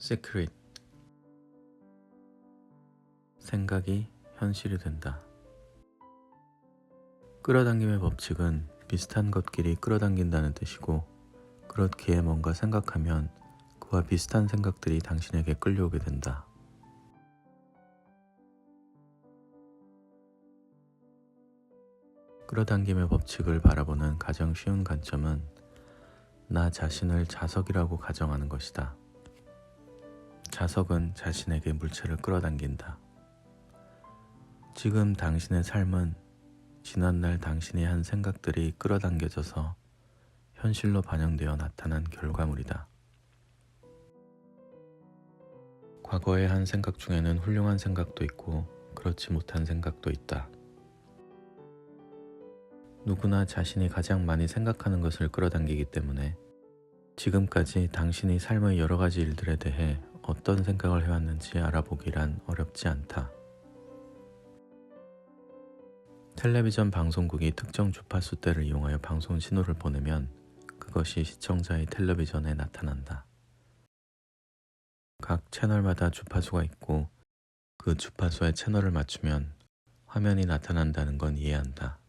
시크릿. 생각이 현실이 된다. 끌어당김의 법칙은 비슷한 것끼리 끌어당긴다는 뜻이고, 그렇기에 뭔가 생각하면 그와 비슷한 생각들이 당신에게 끌려오게 된다. 끌어당김의 법칙을 바라보는 가장 쉬운 관점은 나 자신을 자석이라고 가정하는 것이다. 자석은 자신에게 물체를 끌어당긴다. 지금 당신의 삶은 지난날 당신이 한 생각들이 끌어당겨져서 현실로 반영되어 나타난 결과물이다. 과거에 한 생각 중에는 훌륭한 생각도 있고 그렇지 못한 생각도 있다. 누구나 자신이 가장 많이 생각하는 것을 끌어당기기 때문에 지금까지 당신이 삶의 여러 가지 일들에 대해 어떤 생각을 해왔는지 알아보기란 어렵지 않다. 텔레비전 방송국이 특정 주파수대를 이용하여 방송 신호를 보내면 그것이 시청자의 텔레비전에 나타난다. 각 채널마다 주파수가 있고 그 주파수의 채널을 맞추면 화면이 나타난다는 건 이해한다.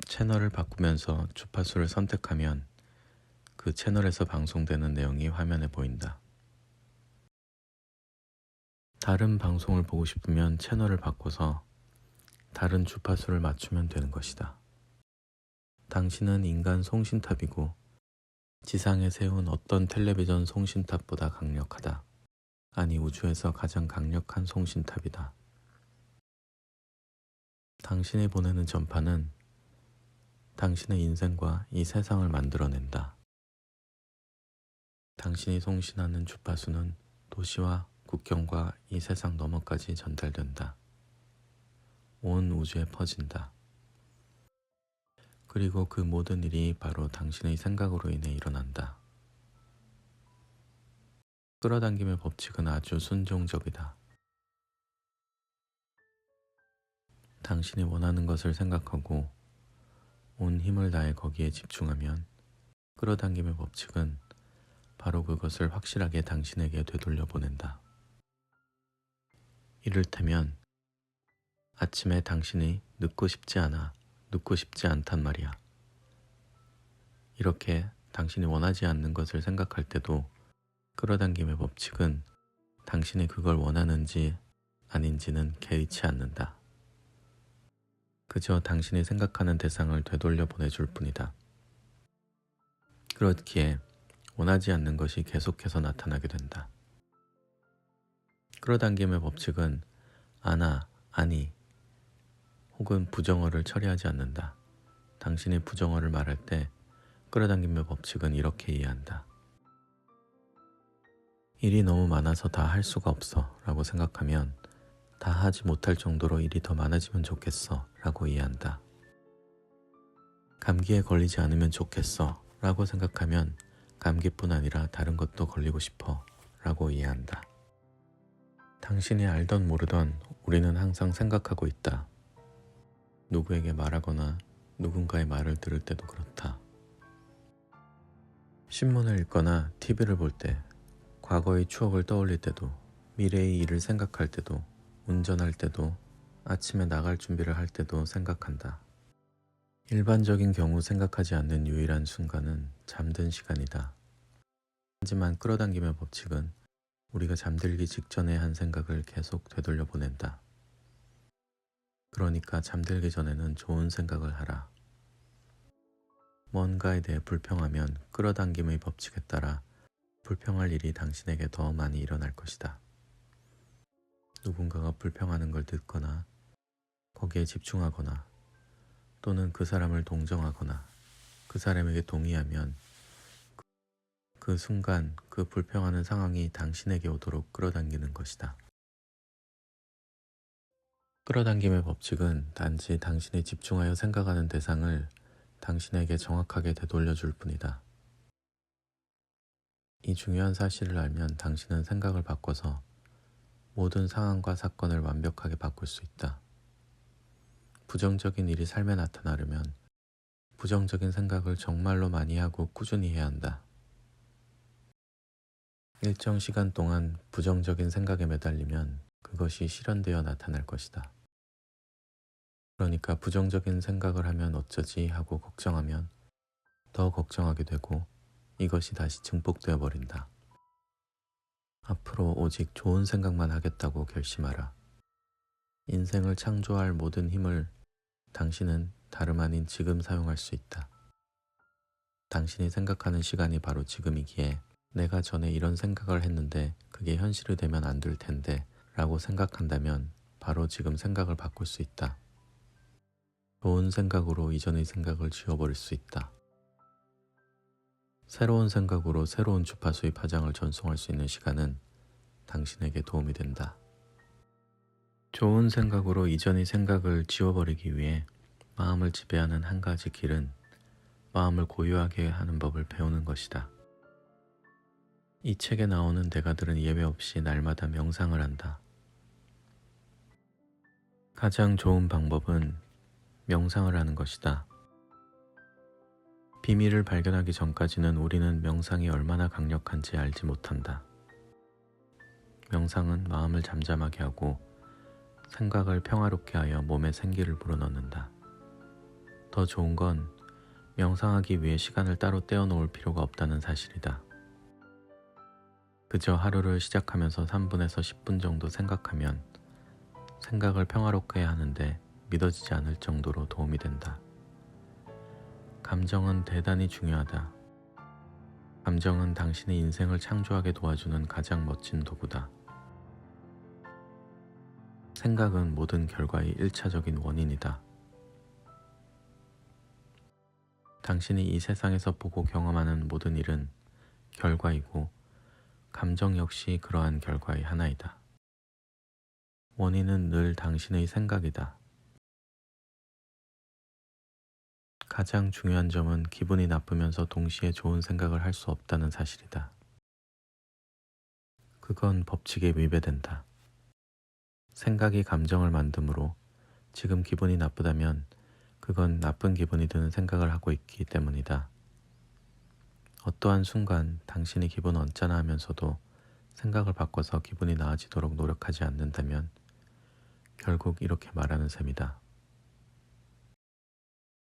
채널을 바꾸면서 주파수를 선택하면 그 채널에서 방송되는 내용이 화면에 보인다. 다른 방송을 보고 싶으면 채널을 바꿔서 다른 주파수를 맞추면 되는 것이다. 당신은 인간 송신탑이고 지상에 세운 어떤 텔레비전 송신탑보다 강력하다. 아니, 우주에서 가장 강력한 송신탑이다. 당신이 보내는 전파는 당신의 인생과 이 세상을 만들어낸다. 당신이 송신하는 주파수는 도시와 국경과 이 세상 너머까지 전달된다. 온 우주에 퍼진다. 그리고 그 모든 일이 바로 당신의 생각으로 인해 일어난다. 끌어당김의 법칙은 아주 순종적이다. 당신이 원하는 것을 생각하고 온 힘을 다해 거기에 집중하면 끌어당김의 법칙은 바로 그것을 확실하게 당신에게 되돌려 보낸다. 이를테면 아침에 당신이 눕고 싶지 않아, 눕고 싶지 않단 말이야. 이렇게 당신이 원하지 않는 것을 생각할 때도 끌어당김의 법칙은 당신이 그걸 원하는지 아닌지는 개의치 않는다. 그저 당신이 생각하는 대상을 되돌려 보내줄 뿐이다. 그렇기에 원하지 않는 것이 계속해서 나타나게 된다. 끌어당김의 법칙은 아나, 아니 혹은 부정어를 처리하지 않는다. 당신이 부정어를 말할 때 끌어당김의 법칙은 이렇게 이해한다. 일이 너무 많아서 다 할 수가 없어 라고 생각하면 다 하지 못할 정도로 일이 더 많아지면 좋겠어 라고 이해한다. 감기에 걸리지 않으면 좋겠어 라고 생각하면 감기뿐 아니라 다른 것도 걸리고 싶어 라고 이해한다. 당신이 알던 모르던 우리는 항상 생각하고 있다. 누구에게 말하거나 누군가의 말을 들을 때도 그렇다. 신문을 읽거나 TV를 볼 때, 과거의 추억을 떠올릴 때도, 미래의 일을 생각할 때도, 운전할 때도, 아침에 나갈 준비를 할 때도 생각한다. 일반적인 경우 생각하지 않는 유일한 순간은 잠든 시간이다. 하지만 끌어당김의 법칙은 우리가 잠들기 직전에 한 생각을 계속 되돌려 보낸다. 그러니까 잠들기 전에는 좋은 생각을 하라. 뭔가에 대해 불평하면 끌어당김의 법칙에 따라 불평할 일이 당신에게 더 많이 일어날 것이다. 누군가가 불평하는 걸 듣거나 거기에 집중하거나 또는 그 사람을 동정하거나 그 사람에게 동의하면 그 순간 그 불평하는 상황이 당신에게 오도록 끌어당기는 것이다. 끌어당김의 법칙은 단지 당신이 집중하여 생각하는 대상을 당신에게 정확하게 되돌려줄 뿐이다. 이 중요한 사실을 알면 당신은 생각을 바꿔서 모든 상황과 사건을 완벽하게 바꿀 수 있다. 부정적인 일이 삶에 나타나려면 부정적인 생각을 정말로 많이 하고 꾸준히 해야 한다. 일정 시간 동안 부정적인 생각에 매달리면 그것이 실현되어 나타날 것이다. 그러니까 부정적인 생각을 하면 어쩌지 하고 걱정하면 더 걱정하게 되고 이것이 다시 증폭되어 버린다. 앞으로 오직 좋은 생각만 하겠다고 결심하라. 인생을 창조할 모든 힘을 당신은 다름 아닌 지금 사용할 수 있다. 당신이 생각하는 시간이 바로 지금이기에 내가 전에 이런 생각을 했는데 그게 현실이 되면 안 될 텐데 라고 생각한다면 바로 지금 생각을 바꿀 수 있다. 좋은 생각으로 이전의 생각을 지워버릴 수 있다. 새로운 생각으로 새로운 주파수의 파장을 전송할 수 있는 시간은 당신에게 도움이 된다. 좋은 생각으로 이전의 생각을 지워버리기 위해 마음을 지배하는 한 가지 길은 마음을 고요하게 하는 법을 배우는 것이다. 이 책에 나오는 대가들은 예외 없이 날마다 명상을 한다. 가장 좋은 방법은 명상을 하는 것이다. 비밀을 발견하기 전까지는 우리는 명상이 얼마나 강력한지 알지 못한다. 명상은 마음을 잠잠하게 하고 생각을 평화롭게 하여 몸에 생기를 불어넣는다. 더 좋은 건 명상하기 위해 시간을 따로 떼어놓을 필요가 없다는 사실이다. 그저 하루를 시작하면서 3분에서 10분 정도 생각하면 생각을 평화롭게 하는데 믿어지지 않을 정도로 도움이 된다. 감정은 대단히 중요하다. 감정은 당신의 인생을 창조하게 도와주는 가장 멋진 도구다. 생각은 모든 결과의 1차적인 원인이다. 당신이 이 세상에서 보고 경험하는 모든 일은 결과이고 감정 역시 그러한 결과의 하나이다. 원인은 늘 당신의 생각이다. 가장 중요한 점은 기분이 나쁘면서 동시에 좋은 생각을 할 수 없다는 사실이다. 그건 법칙에 위배된다. 생각이 감정을 만드므로 지금 기분이 나쁘다면 그건 나쁜 기분이 드는 생각을 하고 있기 때문이다. 어떠한 순간 당신이 기분 언짢아 하면서도 생각을 바꿔서 기분이 나아지도록 노력하지 않는다면 결국 이렇게 말하는 셈이다.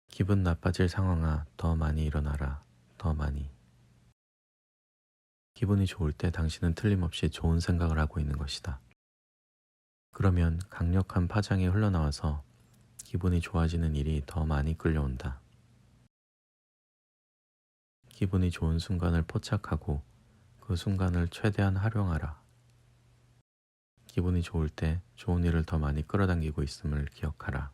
기분 나빠질 상황아, 더 많이 일어나라, 더 많이. 기분이 좋을 때 당신은 틀림없이 좋은 생각을 하고 있는 것이다. 그러면 강력한 파장이 흘러나와서 기분이 좋아지는 일이 더 많이 끌려온다. 기분이 좋은 순간을 포착하고 그 순간을 최대한 활용하라. 기분이 좋을 때 좋은 일을 더 많이 끌어당기고 있음을 기억하라.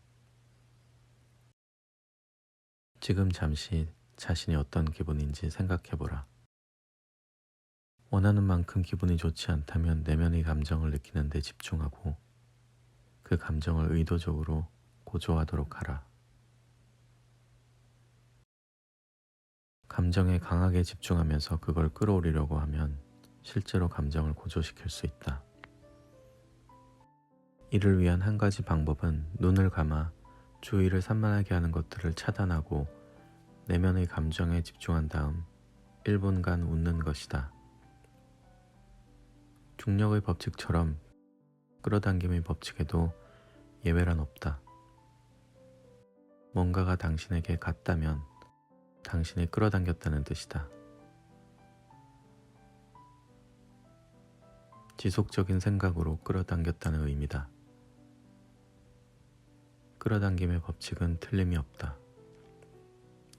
지금 잠시 자신이 어떤 기분인지 생각해보라. 원하는 만큼 기분이 좋지 않다면 내면의 감정을 느끼는 데 집중하고 그 감정을 의도적으로 고조하도록 하라. 감정에 강하게 집중하면서 그걸 끌어올리려고 하면 실제로 감정을 고조시킬 수 있다. 이를 위한 한 가지 방법은 눈을 감아 주위를 산만하게 하는 것들을 차단하고 내면의 감정에 집중한 다음 1분간 웃는 것이다. 중력의 법칙처럼 끌어당김의 법칙에도 예외란 없다. 뭔가가 당신에게 같다면 당신이 끌어당겼다는 뜻이다. 지속적인 생각으로 끌어당겼다는 의미다. 끌어당김의 법칙은 틀림이 없다.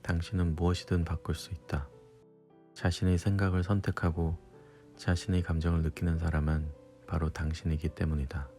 당신은 무엇이든 바꿀 수 있다. 자신의 생각을 선택하고 자신의 감정을 느끼는 사람은 바로 당신이기 때문이다.